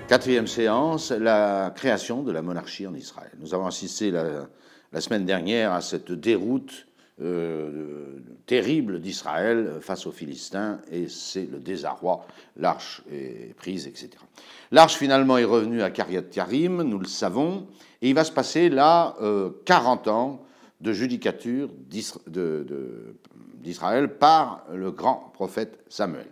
Quatrième séance, la création de la monarchie en Israël. Nous avons assisté la semaine dernière à cette déroute terrible d'Israël face aux Philistins, et c'est le désarroi. L'arche est prise, etc. L'arche finalement est revenue à Kiriath-Yarim, nous le savons, et il va se passer là 40 ans de judicature d'Israël par le grand prophète Samuel.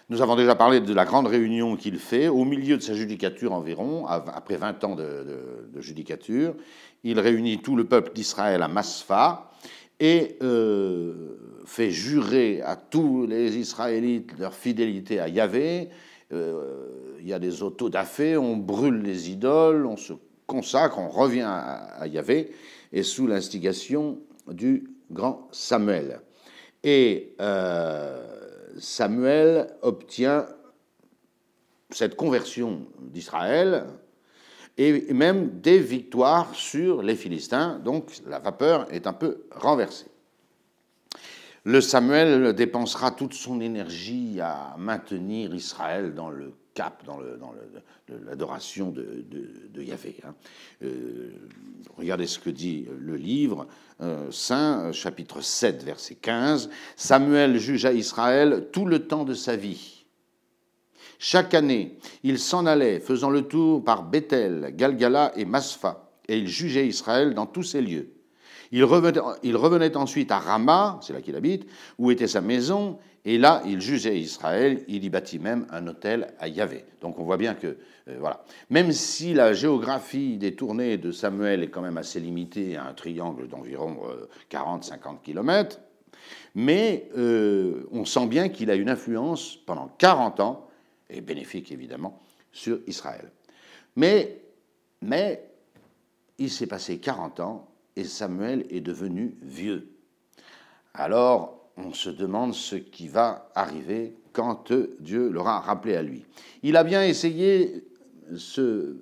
Nous avons déjà parlé de la grande réunion qu'il fait au milieu de sa judicature environ, après 20 ans de judicature. Il réunit tout le peuple d'Israël à Maspha et fait jurer à tous les Israélites leur fidélité à Yahvé. Il y a des autodafés, on brûle les idoles, on se consacre, on revient à Yahvé, et sous l'instigation du grand Samuel. Et Samuel obtient cette conversion d'Israël et même des victoires sur les Philistins, donc la vapeur est un peu renversée. Le Samuel dépensera toute son énergie à maintenir Israël dans le cap, dans l'adoration de Yahvé. Regardez ce que dit le livre saint, chapitre 7, verset 15. « Samuel jugea Israël tout le temps de sa vie. Chaque année, il s'en allait, faisant le tour par Bethel, Galgala et Maspha, et il jugeait Israël dans tous ces lieux. Il revenait ensuite à Rama, c'est là qu'il habite, où était sa maison, et là, il jugeait Israël, il y bâtit même un autel à Yahvé. » Donc on voit bien que, voilà. Même si la géographie des tournées de Samuel est quand même assez limitée à un triangle d'environ 40-50 km, mais on sent bien qu'il a une influence pendant 40 ans, et bénéfique évidemment, sur Israël. Mais il s'est passé 40 ans, et Samuel est devenu vieux. Alors, on se demande ce qui va arriver quand Dieu l'aura rappelé à lui. Il a bien essayé, ce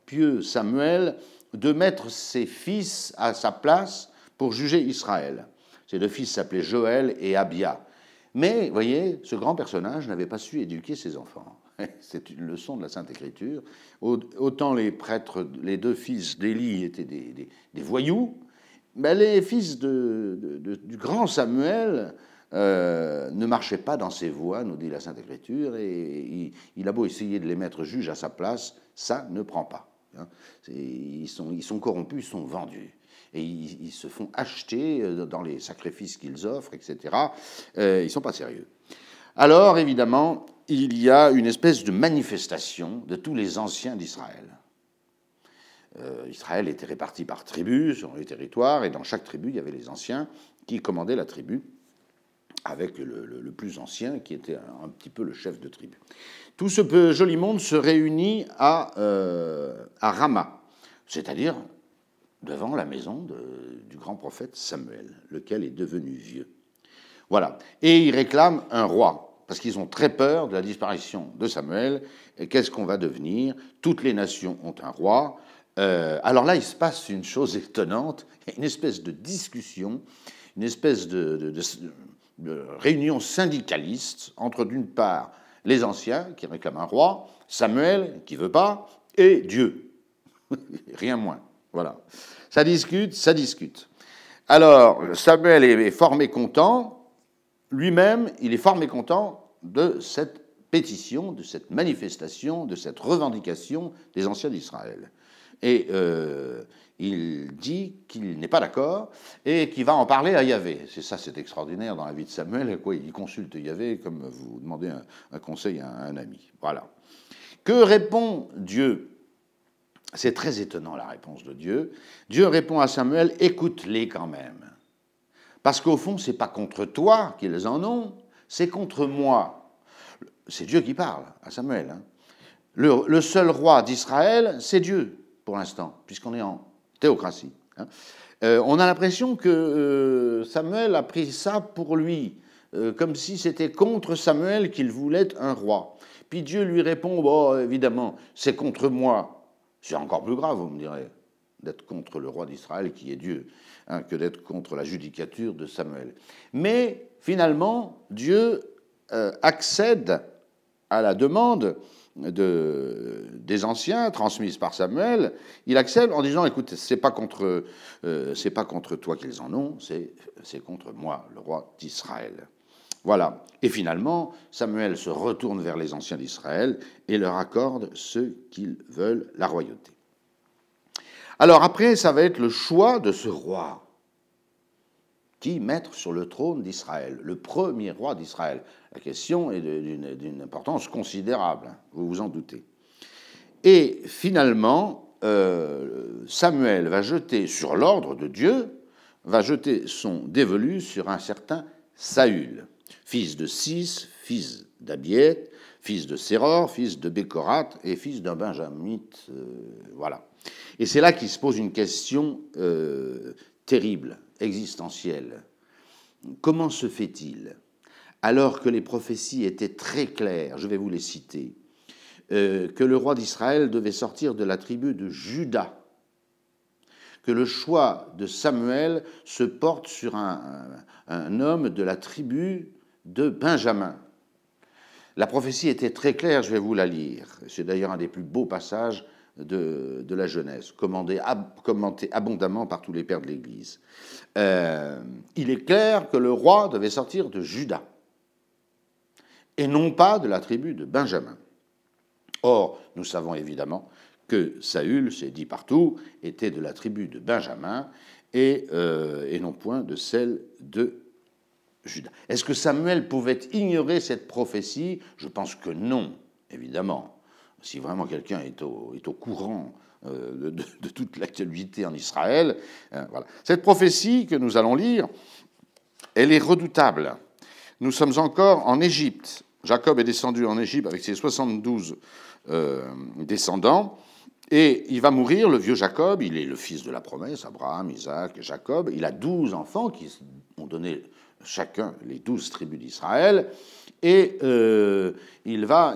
pieux Samuel, de mettre ses fils à sa place pour juger Israël. Ses deux fils s'appelaient Joël et Abia. Mais, vous voyez, ce grand personnage n'avait pas su éduquer ses enfants. C'est une leçon de la Sainte Écriture. Autant les prêtres, les deux fils d'Élie étaient des voyous, mais les fils du grand Samuel ne marchaient pas dans ses voies, nous dit la Sainte Écriture, et il a beau essayer de les mettre juges à sa place, ça ne prend pas. Ils sont corrompus, ils sont vendus. Et ils se font acheter dans les sacrifices qu'ils offrent, etc. Ils ne sont pas sérieux. Alors, évidemment, il y a une espèce de manifestation de tous les anciens d'Israël. Israël était réparti par tribus sur les territoires, et dans chaque tribu, il y avait les anciens qui commandaient la tribu, avec le plus ancien qui était un petit peu le chef de tribu. Tout ce joli monde se réunit à Rama, c'est-à-dire devant la maison du grand prophète Samuel, lequel est devenu vieux. Voilà. Et ils réclament un roi, parce qu'ils ont très peur de la disparition de Samuel. Et qu'est-ce qu'on va devenir? Toutes les nations ont un roi. Alors là, il se passe une chose étonnante, une espèce de discussion, une espèce de réunion syndicaliste entre, d'une part, les anciens qui réclament un roi, Samuel qui ne veut pas, et Dieu. Rien moins. Voilà. Ça discute, ça discute. Alors, Samuel est fort mécontent. Lui-même, il est fort mécontent de cette pétition, de cette manifestation, de cette revendication des anciens d'Israël. Et il dit qu'il n'est pas d'accord et qu'il va en parler à Yahvé. C'est extraordinaire dans la vie de Samuel. Quoi, il consulte Yahvé comme vous demandez un conseil à un ami. Voilà. Que répond Dieu? C'est très étonnant la réponse de Dieu. Dieu répond à Samuel, écoute-les quand même. Parce qu'au fond, ce n'est pas contre toi qu'ils en ont, c'est contre moi. C'est Dieu qui parle à Samuel. Hein. Le seul roi d'Israël, c'est Dieu, pour l'instant, puisqu'on est en théocratie. Hein. On a l'impression que Samuel a pris ça pour lui, comme si c'était contre Samuel qu'il voulait un roi. Puis Dieu lui répond, bon, évidemment, c'est contre moi. C'est encore plus grave, vous me direz, d'être contre le roi d'Israël qui est Dieu, hein, que d'être contre la judicature de Samuel. Mais finalement, Dieu accède à la demande des anciens, transmises par Samuel, il accepte en disant, écoute, c'est pas contre toi qu'ils en ont, c'est contre moi, le roi d'Israël. Voilà. Et finalement, Samuel se retourne vers les anciens d'Israël et leur accorde ce qu'ils veulent, la royauté. Alors après, ça va être le choix de ce roi qui mettre sur le trône d'Israël, le premier roi d'Israël. La question est d'une importance considérable, hein, vous vous en doutez. Et finalement, Samuel va jeter, sur l'ordre de Dieu, va jeter son dévolu sur un certain Saül, fils de Cis, fils d'Abiet, fils de Séror, fils de Bécorat et fils d'un Benjamite. Voilà. Et c'est là qu'il se pose une question terrible, existentielle. Comment se fait-il, alors que les prophéties étaient très claires, je vais vous les citer, que le roi d'Israël devait sortir de la tribu de Juda, que le choix de Samuel se porte sur un homme de la tribu de Benjamin. La prophétie était très claire, je vais vous la lire. C'est d'ailleurs un des plus beaux passages de la Genèse, commenté abondamment par tous les pères de l'Église. Il est clair que le roi devait sortir de Juda, et non pas de la tribu de Benjamin. Or, nous savons évidemment que Saül, c'est dit partout, était de la tribu de Benjamin et non point de celle de Juda. Est-ce que Samuel pouvait ignorer cette prophétie? Je pense que non, évidemment. Si vraiment quelqu'un est au courant de toute l'actualité en Israël, voilà. Cette prophétie que nous allons lire, elle est redoutable. Nous sommes encore en Égypte. Jacob est descendu en Égypte avec ses 72 descendants, et il va mourir, le vieux Jacob. Il est le fils de la promesse, Abraham, Isaac et Jacob. Il a 12 enfants qui ont donné chacun les 12 tribus d'Israël, et il va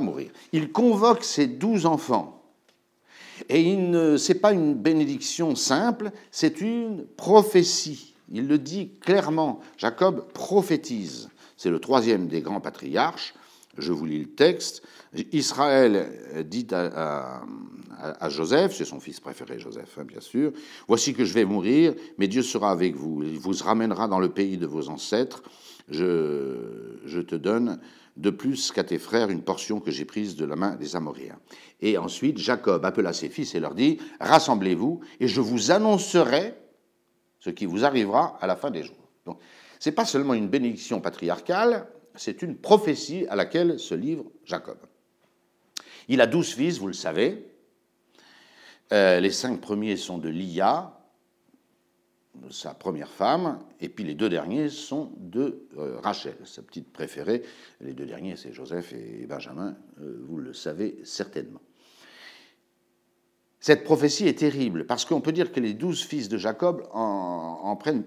mourir. Il convoque ses 12 enfants, et ce n'est pas une bénédiction simple, c'est une prophétie. Il le dit clairement, Jacob prophétise. C'est le troisième des grands patriarches. Je vous lis le texte. Israël dit à Joseph, c'est son fils préféré Joseph, hein, bien sûr, « Voici que je vais mourir, mais Dieu sera avec vous. Il vous ramènera dans le pays de vos ancêtres. Je te donne de plus qu'à tes frères une portion que j'ai prise de la main des Amoréens. » Et ensuite, Jacob appela ses fils et leur dit, « Rassemblez-vous, et je vous annoncerai ce qui vous arrivera à la fin des jours. » Donc, ce n'est pas seulement une bénédiction patriarcale, c'est une prophétie à laquelle se livre Jacob. Il a 12 fils, vous le savez. Les 5 premiers sont de Lia, sa première femme, et puis les 2 derniers sont de Rachel, sa petite préférée. Les 2 derniers, c'est Joseph et Benjamin, vous le savez certainement. Cette prophétie est terrible, parce qu'on peut dire que les 12 fils de Jacob en prennent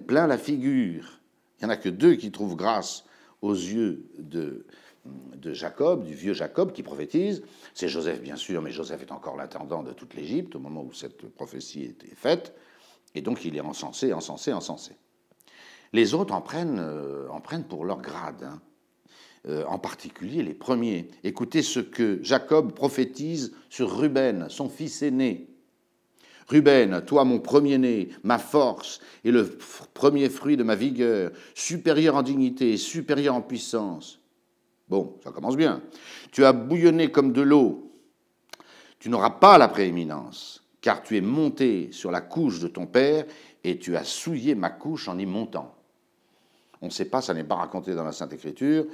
plein la figure. Il n'y en a que 2 qui trouvent grâce aux yeux de Jacob, du vieux Jacob, qui prophétise. C'est Joseph, bien sûr, mais Joseph est encore l'intendant de toute l'Égypte au moment où cette prophétie était faite, et donc il est encensé. Les autres en prennent pour leur grade, hein. En particulier les premiers. Écoutez ce que Jacob prophétise sur Ruben, son fils aîné. « Ruben, toi mon premier-né, ma force et le premier fruit de ma vigueur, supérieur en dignité, supérieur en puissance. » Bon, ça commence bien. « Tu as bouillonné comme de l'eau. Tu n'auras pas la prééminence, car tu es monté sur la couche de ton père et tu as souillé ma couche en y montant. » On ne sait pas, ça n'est pas raconté dans la Sainte Écriture,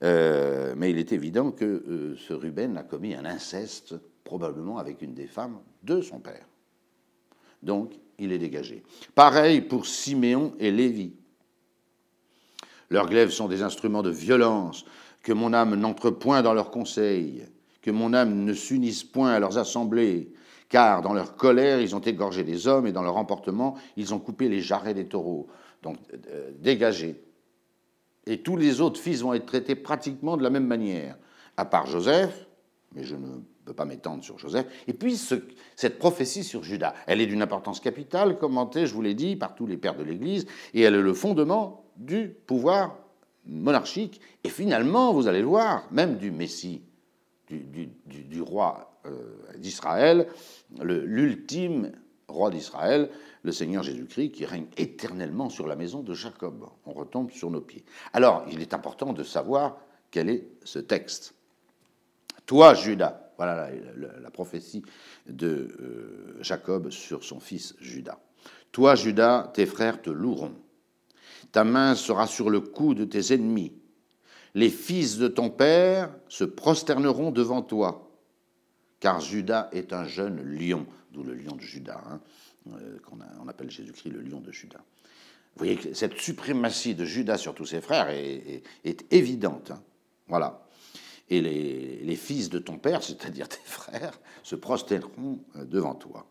mais il est évident que ce Ruben a commis un inceste, probablement avec une des femmes de son père. Donc, il est dégagé. Pareil pour Siméon et Lévi. Leurs glaives sont des instruments de violence, que mon âme n'entre point dans leurs conseils, que mon âme ne s'unisse point à leurs assemblées, car dans leur colère, ils ont égorgé des hommes, et dans leur emportement, ils ont coupé les jarrets des taureaux. Donc, dégagé. Et tous les autres fils vont être traités pratiquement de la même manière, à part Joseph, mais je ne peux pas m'étendre sur Joseph. Et puis, cette prophétie sur Juda, elle est d'une importance capitale, commentée, je vous l'ai dit, par tous les pères de l'Église, et elle est le fondement du pouvoir monarchique, et finalement, vous allez le voir, même du Messie, du roi d'Israël, l'ultime roi d'Israël, le Seigneur Jésus-Christ, qui règne éternellement sur la maison de Jacob. On retombe sur nos pieds. Alors, il est important de savoir quel est ce texte. Toi, Judas, voilà la prophétie de Jacob sur son fils Judas. Toi, Judas, tes frères te loueront. Ta main sera sur le cou de tes ennemis. Les fils de ton père se prosterneront devant toi, car Judas est un jeune lion, d'où le lion de Judas, hein, on appelle Jésus-Christ le lion de Judas. Vous voyez que cette suprématie de Judas sur tous ses frères est évidente. Hein, voilà. Et les fils de ton père, c'est-à-dire tes frères, se prosterneront devant toi.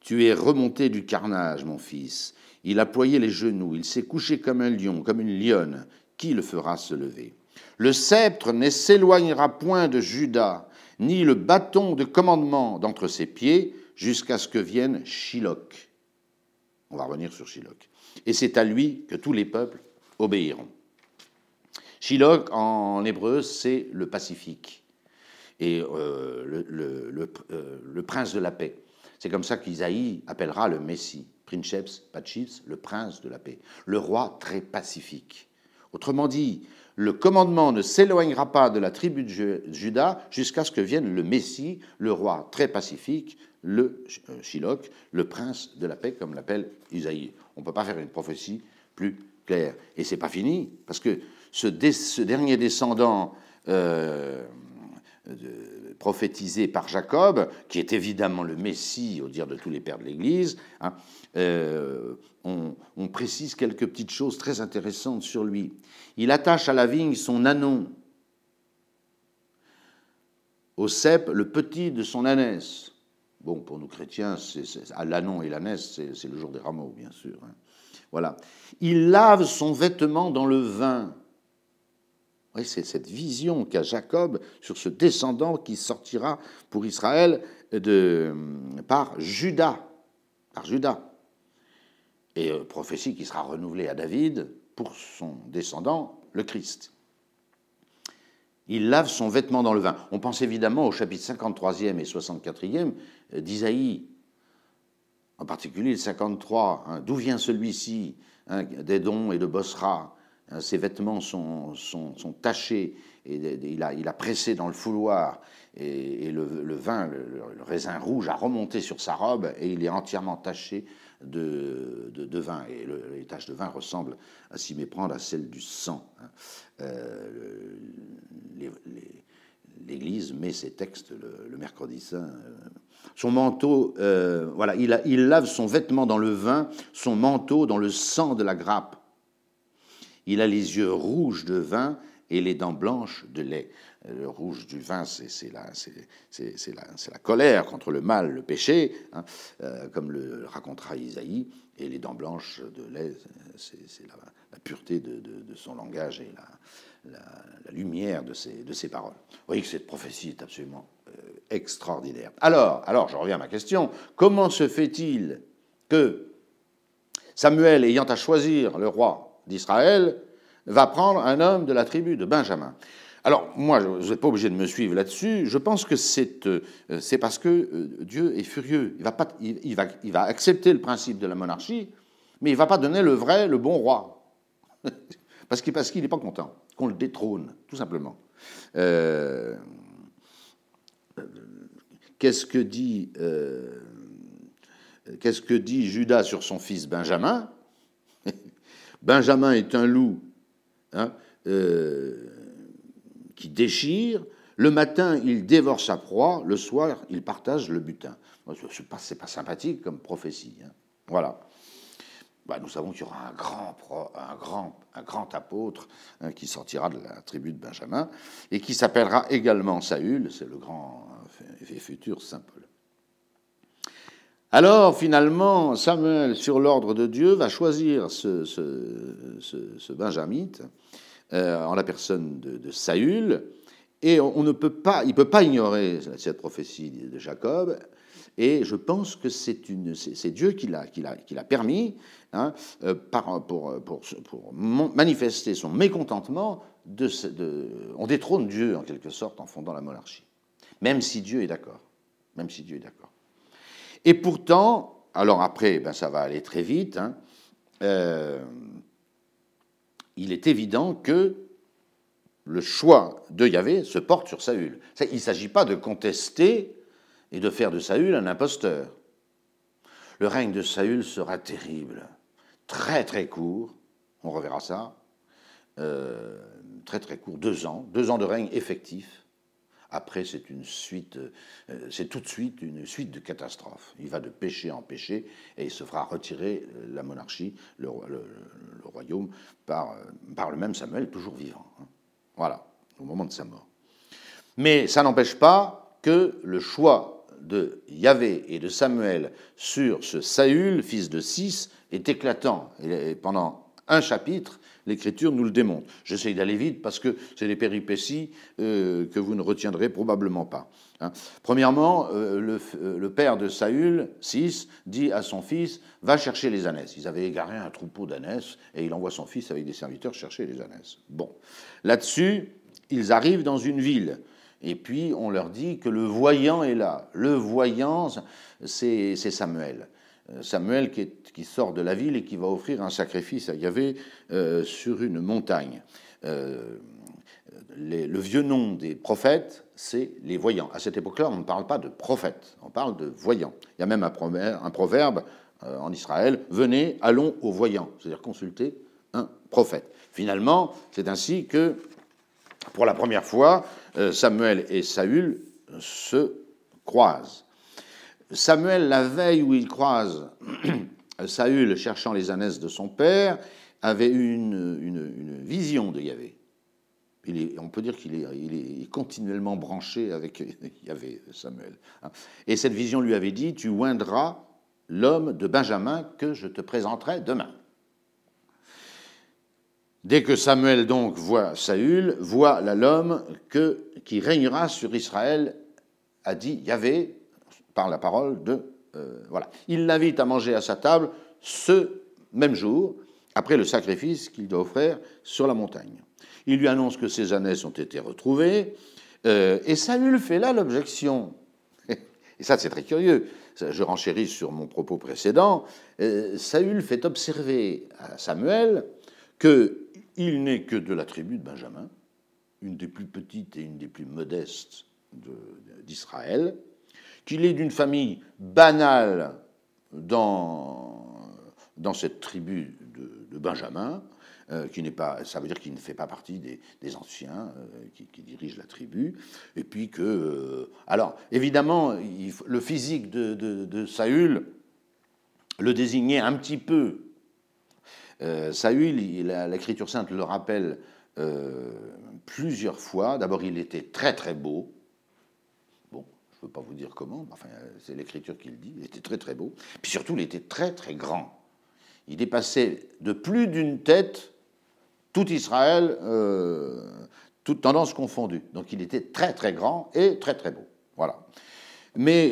Tu es remonté du carnage, mon fils. Il a ployé les genoux, il s'est couché comme un lion, comme une lionne. Qui le fera se lever? Le sceptre ne s'éloignera point de Juda, ni le bâton de commandement d'entre ses pieds, jusqu'à ce que vienne Shiloh. On va revenir sur Shiloh. Et c'est à lui que tous les peuples obéiront. Shiloh, en hébreu, c'est le Pacifique. Et le prince de la paix. C'est comme ça qu'Isaïe appellera le Messie, Princeps Pacis, le prince de la paix, le roi très pacifique. Autrement dit, le commandement ne s'éloignera pas de la tribu de Juda jusqu'à ce que vienne le Messie, le roi très pacifique, le Shiloh, le prince de la paix, comme l'appelle Isaïe. On ne peut pas faire une prophétie plus claire. Et c'est pas fini, parce que ce dernier descendant prophétisé par Jacob, qui est évidemment le Messie, au dire de tous les pères de l'Église, hein, on précise quelques petites choses très intéressantes sur lui. Il attache à la vigne son ânon, au cep le petit de son ânesse. Bon, pour nous chrétiens, l'ânon et l'ânesse, c'est le jour des rameaux, bien sûr. Hein. Voilà. Il lave son vêtement dans le vin. Oui, c'est cette vision qu'a Jacob sur ce descendant qui sortira pour Israël par Judas. Et prophétie qui sera renouvelée à David pour son descendant, le Christ. Il lave son vêtement dans le vin. On pense évidemment au chapitre 53e et 64e d'Isaïe, en particulier le 53. Hein, d'où vient celui-ci, hein, d'Édom et de Bosra? Ses vêtements sont tachés, et il a pressé dans le fouloir, et le vin, le raisin rouge a remonté sur sa robe, et il est entièrement taché de vin. Et les taches de vin ressemblent, à s'y méprendre, à celles du sang. L'Église met ces textes le mercredi saint. Son manteau, voilà, il lave son vêtement dans le vin, son manteau dans le sang de la grappe. Il a les yeux rouges de vin et les dents blanches de lait. Le rouge du vin, c'est la colère contre le mal, le péché, hein, comme le racontera Isaïe, et les dents blanches de lait, c'est la pureté de son langage et la lumière de ses paroles. Vous voyez que cette prophétie est absolument extraordinaire. Alors, je reviens à ma question. Comment se fait-il que Samuel, ayant à choisir le roi d'Israël, va prendre un homme de la tribu de Benjamin? Alors, moi, vous n'êtes pas obligé de me suivre là-dessus. Je pense que c'est parce que Dieu est furieux. Il va accepter le principe de la monarchie, mais il ne va pas donner le bon roi. parce qu'il n'est pas content qu'on le détrône, tout simplement. Qu'est-ce que dit Judas sur son fils Benjamin? Benjamin est un loup, hein, qui déchire. Le matin, il dévore sa proie. Le soir, il partage le butin. C'est pas sympathique comme prophétie. Hein. Voilà. Bah, nous savons qu'il y aura un grand apôtre, hein, qui sortira de la tribu de Benjamin et qui s'appellera également Saül. C'est le grand et futur Saint Paul. Alors, finalement, Samuel, sur l'ordre de Dieu, va choisir ce benjamite en la personne de Saül, et il ne peut pas ignorer cette prophétie de Jacob, Et je pense que c'est Dieu qui l'a permis, hein, pour manifester son mécontentement. On détrône Dieu, en quelque sorte, en fondant la monarchie. Même si Dieu est d'accord. Même si Dieu est d'accord. Et pourtant, alors après, ben ça va aller très vite, hein, il est évident que le choix de Yahvé se porte sur Saül. Il ne s'agit pas de contester et de faire de Saül un imposteur. Le règne de Saül sera terrible, très très court, on reverra ça, très très court, 2 ans de règne effectif. Après, c'est tout de suite une suite de catastrophes. Il va de péché en péché et il se fera retirer la monarchie, le royaume, par le même Samuel, toujours vivant. Voilà, au moment de sa mort. Mais ça n'empêche pas que le choix de Yahvé et de Samuel sur ce Saül, fils de Cis, est éclatant. Et pendant un chapitre, l'Écriture nous le démontre. J'essaye d'aller vite parce que c'est des péripéties que vous ne retiendrez probablement pas. Hein. Premièrement, le père de Saül, Cis, dit à son fils « Va chercher les ânesses ». Ils avaient égaré un troupeau d'ânesses et il envoie son fils avec des serviteurs chercher les ânesses. Bon. Là-dessus, ils arrivent dans une ville. Et puis, on leur dit que le voyant est là. Le voyant, c'est Samuel. Samuel qui sort de la ville et qui va offrir un sacrifice à Yahvé sur une montagne. Le vieux nom des prophètes, c'est les voyants. À cette époque-là, on ne parle pas de prophètes, on parle de voyants. Il y a même un proverbe en Israël, « Venez, allons aux voyants », c'est-à-dire consulter un prophète. Finalement, c'est ainsi que, pour la première fois, Samuel et Saül se croisent. Samuel, la veille où il croise Saül cherchant les ânesses de son père, avait eu une vision de Yahvé. On peut dire qu'il est continuellement branché avec Yahvé, Samuel. Et cette vision lui avait dit « Tu oindras l'homme de Benjamin que je te présenterai demain ». Dès que Samuel donc voit Saül, voilà l'homme qui régnera sur Israël, a dit Yahvé, par la parole de... voilà. Il l'invite à manger à sa table ce même jour, après le sacrifice qu'il doit offrir sur la montagne. Il lui annonce que ses ânesses ont été retrouvées, et Saül fait là l'objection. Et ça, c'est très curieux. Je renchéris sur mon propos précédent. Saül fait observer à Samuel qu'il n'est que de la tribu de Benjamin, une des plus petites et une des plus modestes d'Israël, qu'il est d'une famille banale dans cette tribu de Benjamin, qui n'est pas, ça veut dire qu'il ne fait pas partie des anciens qui dirigent la tribu, et puis que... alors, évidemment, le physique de Saül le désignait un petit peu. Saül, l'Écriture sainte le rappelle plusieurs fois. D'abord, il était très très beau. Bon, je ne peux pas vous dire comment, enfin, c'est l'Écriture qui le dit. Il était très très beau. Puis surtout, il était très très grand. Il dépassait de plus d'une tête tout Israël, toute tendance confondue. Donc, il était très très grand et très très beau. Voilà. Mais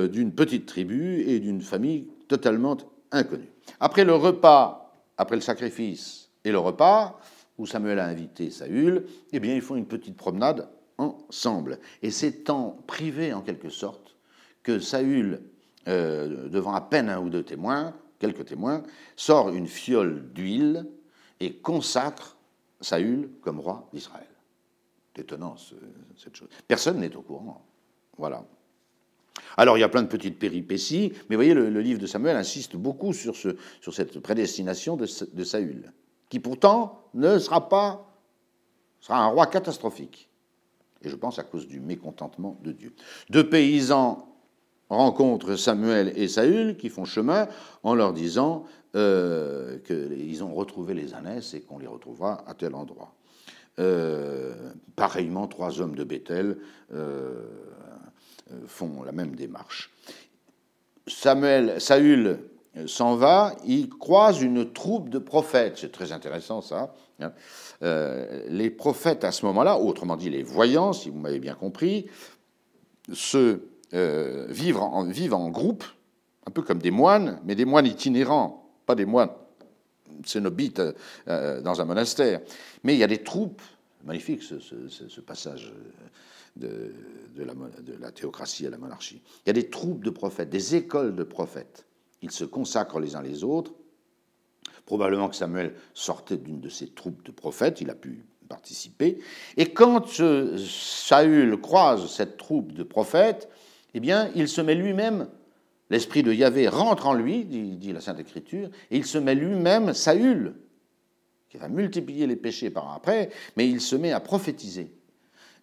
d'une petite tribu et d'une famille totalement inconnue. Après le repas, après le sacrifice et le repas, où Samuel a invité Saül, eh bien, ils font une petite promenade ensemble. Et c'est en privé, en quelque sorte, que Saül, devant à peine un ou deux témoins, quelques témoins, sort une fiole d'huile et consacre Saül comme roi d'Israël. C'est étonnant, cette chose. Personne n'est au courant. Voilà. Alors, il y a plein de petites péripéties, mais vous voyez, le livre de Samuel insiste beaucoup sur cette prédestination de Saül, qui pourtant sera un roi catastrophique. Et je pense à cause du mécontentement de Dieu. 2 paysans rencontrent Samuel et Saül, qui font chemin, en leur disant qu'ils ont retrouvé les ânesses et qu'on les retrouvera à tel endroit. Pareillement, 3 hommes de Béthel font la même démarche. Saül s'en va, il croise une troupe de prophètes. C'est très intéressant, ça. Les prophètes, à ce moment-là, autrement dit les voyants, si vous m'avez bien compris, se vivent en groupe, un peu comme des moines, mais des moines itinérants, pas des moines cénobites dans un monastère. Mais il y a des troupes, magnifique ce passage de la théocratie à la monarchie. Il y a des troupes de prophètes, des écoles de prophètes. Ils se consacrent les uns les autres. Probablement que Samuel sortait d'une de ces troupes de prophètes, il a pu participer. Et quand Saül croise cette troupe de prophètes, eh bien, il se met lui-même, l'esprit de Yahvé rentre en lui, dit la Sainte Écriture, et il se met lui-même, Saül, qui va multiplier les péchés par après, mais il se met à prophétiser.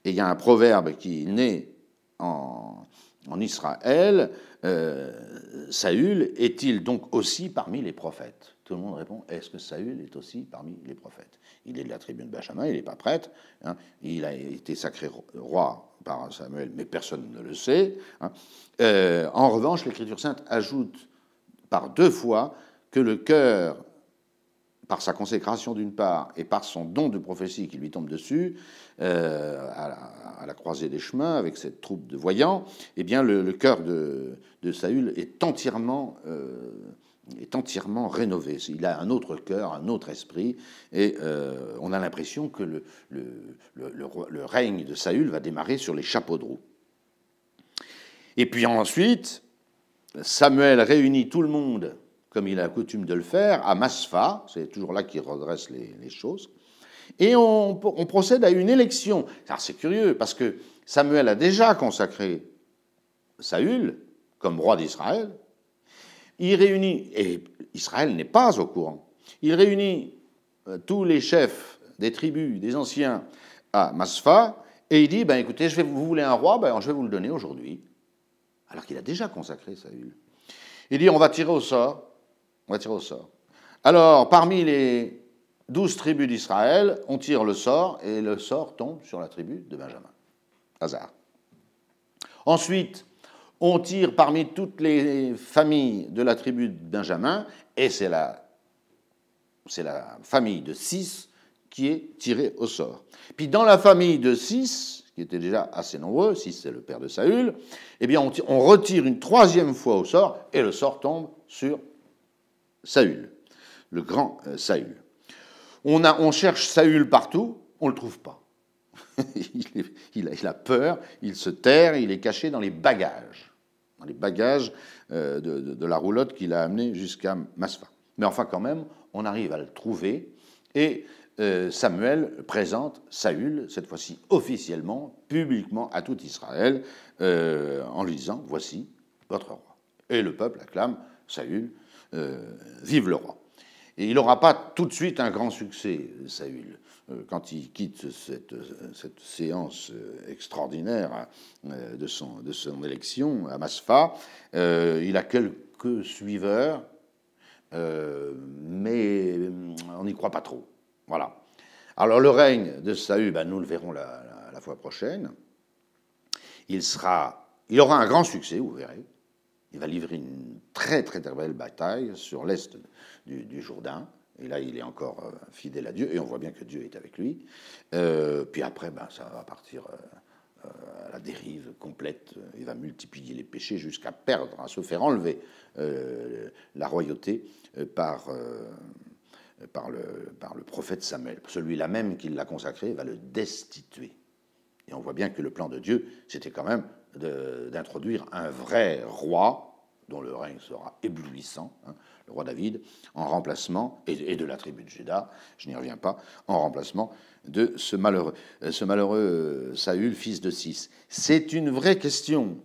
Et il y a un proverbe qui naît en Israël, Saül est-il donc aussi parmi les prophètes? Tout le monde répond, est-ce que Saül est aussi parmi les prophètes? Il est de la tribu de Benjamin, il n'est pas prêtre, hein, il a été sacré roi par Samuel, mais personne ne le sait. Hein. En revanche, l'Écriture sainte ajoute par 2 fois que le cœur, par sa consécration d'une part et par son don de prophétie qui lui tombe dessus, à la croisée des chemins, avec cette troupe de voyants, eh bien le cœur de Saül est entièrement rénové. Il a un autre cœur, un autre esprit, et on a l'impression que le règne de Saül va démarrer sur les chapeaux de roue. Et puis ensuite, Samuel réunit tout le monde, comme il a coutume de le faire, à Maspha, c'est toujours là qu'il redresse les choses, et on procède à une élection. Alors c'est curieux, parce que Samuel a déjà consacré Saül comme roi d'Israël. Il réunit, et Israël n'est pas au courant, il réunit tous les chefs des tribus, des anciens, à Maspha, et il dit, ben, écoutez, vous voulez un roi, ben, je vais vous le donner aujourd'hui, alors qu'il a déjà consacré Saül. Il dit, on va tirer au sort. On va tirer au sort. Alors, parmi les 12 tribus d'Israël, on tire le sort, et le sort tombe sur la tribu de Benjamin. Hasard. Ensuite, on tire parmi toutes les familles de la tribu de Benjamin, et c'est la famille de 6 qui est tirée au sort. Puis dans la famille de 6, qui était déjà assez nombreux, 6 c'est le père de Saül, eh bien on retire une 3e fois au sort, et le sort tombe sur Saül, le grand Saül. On cherche Saül partout, on ne le trouve pas. il a peur, il se terre, il est caché dans les bagages de la roulotte qu'il a amenée jusqu'à Maspha. Mais enfin, quand même, on arrive à le trouver, et Samuel présente Saül, cette fois-ci officiellement, publiquement, à tout Israël, en lui disant, voici votre roi. Et le peuple acclame Saül, vive le roi. Et il n'aura pas tout de suite un grand succès, Saül. Quand il quitte cette séance extraordinaire de son élection à Maspha, il a quelques suiveurs, mais on n'y croit pas trop. Voilà. Alors le règne de Saül, ben, nous le verrons la fois prochaine. Il aura un grand succès, vous verrez. Il va livrer une très très belle bataille sur l'est du Jourdain. Et là, il est encore fidèle à Dieu, et on voit bien que Dieu est avec lui. Puis après, ben, ça va partir à la dérive complète. Il va multiplier les péchés jusqu'à perdre, à se faire enlever la royauté par le prophète Samuel. Celui-là même qui l'a consacré va le destituer. Et on voit bien que le plan de Dieu, c'était quand même d'introduire un vrai roi, dont le règne sera éblouissant, hein, le roi David, en remplacement, et de la tribu de Juda, je n'y reviens pas, en remplacement de ce malheureux Saül, fils de Cis. C'est une vraie question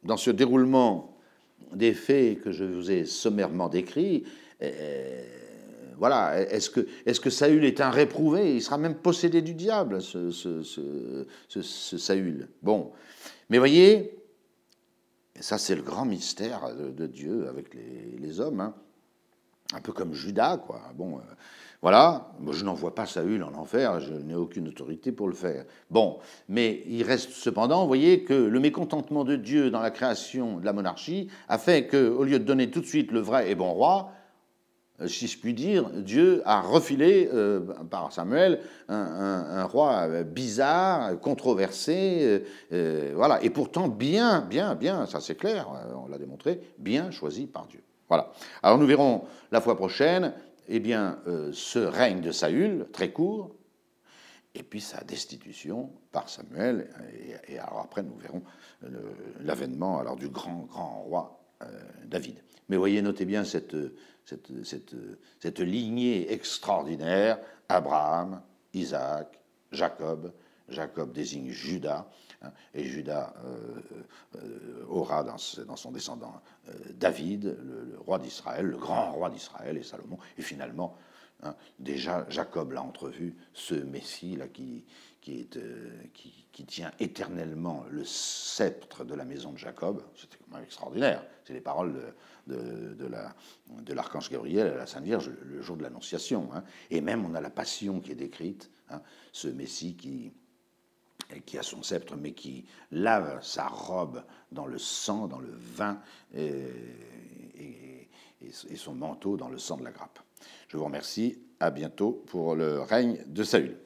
dans ce déroulement des faits que je vous ai sommairement décrits. Voilà, est-ce que Saül est un réprouvé? Il sera même possédé du diable, ce Saül. Bon, mais voyez, ça c'est le grand mystère de Dieu avec les hommes, hein. Un peu comme Judas, quoi. Bon, voilà, moi, je n'envoie pas Saül en enfer, je n'ai aucune autorité pour le faire. Bon, mais il reste cependant, vous voyez, que le mécontentement de Dieu dans la création de la monarchie a fait qu'au lieu de donner tout de suite le vrai et bon roi, si je puis dire, Dieu a refilé par Samuel un roi bizarre, controversé, voilà, et pourtant bien, ça c'est clair, on l'a démontré, bien choisi par Dieu. Voilà. Alors nous verrons la fois prochaine, eh bien, ce règne de Saül, très court, et puis sa destitution par Samuel, et alors après nous verrons l'avènement alors du grand roi David. Mais voyez, notez bien cette lignée extraordinaire, Abraham, Isaac, Jacob. Jacob désigne Judas, hein, et Judas aura dans son descendant David, le roi d'Israël, le grand roi d'Israël, et Salomon, et finalement, hein, déjà Jacob l'a entrevu, ce Messie là qui tient éternellement le sceptre de la maison de Jacob. C'était quand même extraordinaire. C'est les paroles de l'archange Gabriel à la Sainte Vierge le jour de l'Annonciation. Hein. Et même on a la passion qui est décrite, hein, ce Messie qui a son sceptre, mais qui lave sa robe dans le sang, dans le vin, et son manteau dans le sang de la grappe. Je vous remercie. À bientôt pour le règne de Saül.